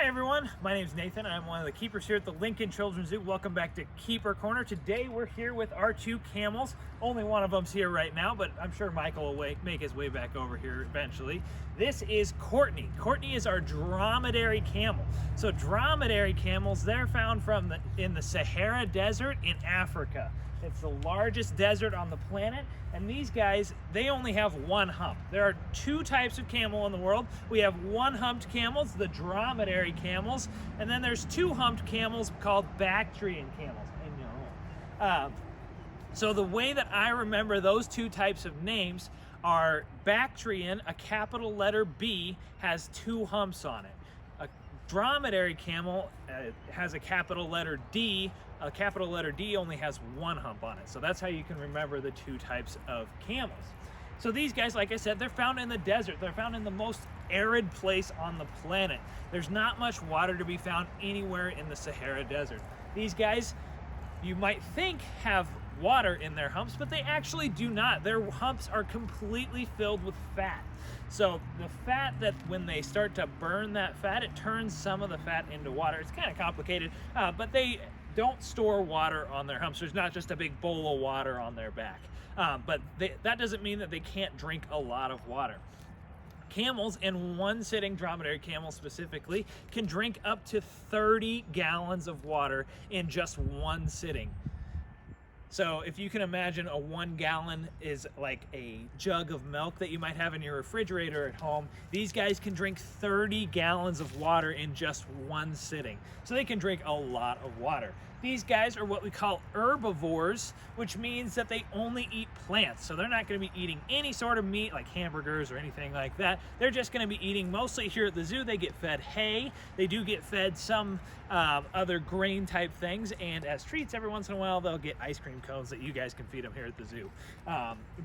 Hi everyone, my name is Nathan. I'm one of the keepers here at the Lincoln Children's Zoo. Welcome back to Keeper Corner. Today we're here with our two camels. Only one of them's here right now, but I'm sure Michael will make his way back over here eventually. This is Courtney. Courtney is our dromedary camel. So dromedary camels, they're found in the Sahara Desert in Africa. It's the largest desert on the planet, and these guys, they only have one hump. There are two types of camel in the world. We have one-humped camels, the dromedary camels, and then there's two-humped camels called Bactrian camels. I know. So the way that I remember those two types of names are Bactrian, a capital letter B, has two humps on it. A dromedary camel has a capital letter D. A capital letter D only has one hump on it. So that's how you can remember the two types of camels. So these guys, like I said, they're found in the desert. They're found in the most arid place on the planet. There's not much water to be found anywhere in the Sahara Desert. These guys, you might think, have water in their humps, but they actually do not. Their humps are completely filled with fat. So the fat, that when they start to burn that fat, it turns some of the fat into water. It's kind of complicated, but they don't store water on their humps. There's not just a big bowl of water on their back. But that doesn't mean that they can't drink a lot of water. Camels, in one sitting, dromedary camels specifically, can drink up to 30 gallons of water in just one sitting. So if you can imagine, a 1 gallon is like a jug of milk that you might have in your refrigerator at home. These guys can drink 30 gallons of water in just one sitting. So they can drink a lot of water. These guys are what we call herbivores, which means that they only eat plants. So they're not going to be eating any sort of meat like hamburgers or anything like that. They're just going to be eating, mostly here at the zoo, they get fed hay. They do get fed some other grain type things, and as treats every once in a while they'll get ice cream cones that you guys can feed them here at the zoo.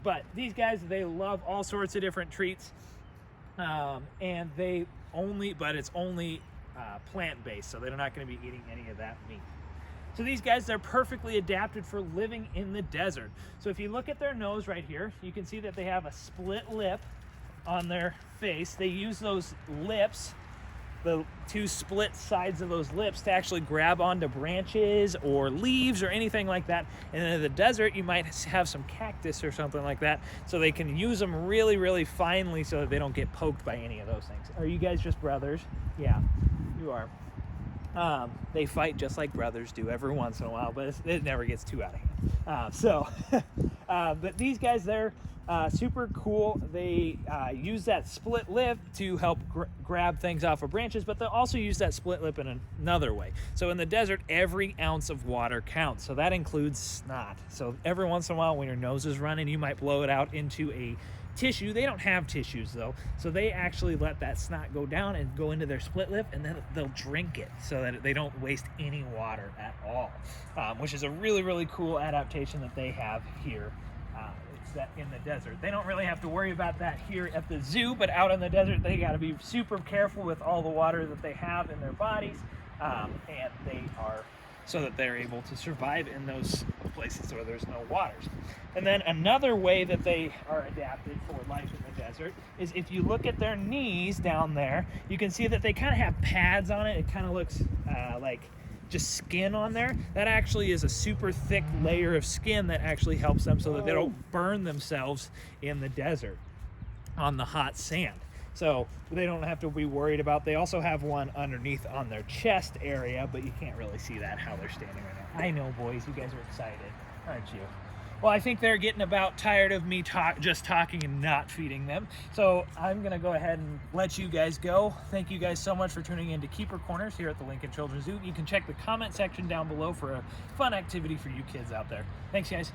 But these guys, they love all sorts of different treats, and it's only plant-based, so they're not going to be eating any of that meat. So these guys, they're perfectly adapted for living in the desert. So if you look at their nose right here, you can see that they have a split lip on their face. They use those lips, the two split sides of those lips, to actually grab onto branches or leaves or anything like that. And in the desert, you might have some cactus or something like that, so they can use them really, really finely so that they don't get poked by any of those things. Are you guys just brothers? Yeah, you are. They fight just like brothers do every once in a while, but it never gets too out of hand. But these guys, they're super cool. They use that split lip to help grab things off of branches, but they'll also use that split lip in another way. So in the desert, every ounce of water counts. So that includes snot. So every once in a while when your nose is running, you might blow it out into a tissue. They don't have tissues though, so they actually let that snot go down and go into their split lip, and then they'll drink it so that they don't waste any water at all, which is a really, really cool adaptation that they have here. It's that in the desert. They don't really have to worry about that here at the zoo, but out in the desert, they got to be super careful with all the water that they have in their bodies, and they are, so that they're able to survive in those places where there's no waters. And then another way that they are adapted for life in the desert is if you look at their knees down there, you can see that they kind of have pads on it. It kind of looks like just skin on there. That actually is a super thick layer of skin that actually helps them so that they don't burn themselves in the desert on the hot sand. So they don't have to be worried about. They also have one underneath on their chest area, but you can't really see that, how they're standing right now. I know, boys, you guys are excited, aren't you? Well, I think they're getting about tired of me just talking and not feeding them. So I'm gonna go ahead and let you guys go. Thank you guys so much for tuning in to Keeper Corners here at the Lincoln Children's Zoo. You can check the comment section down below for a fun activity for you kids out there. Thanks, guys.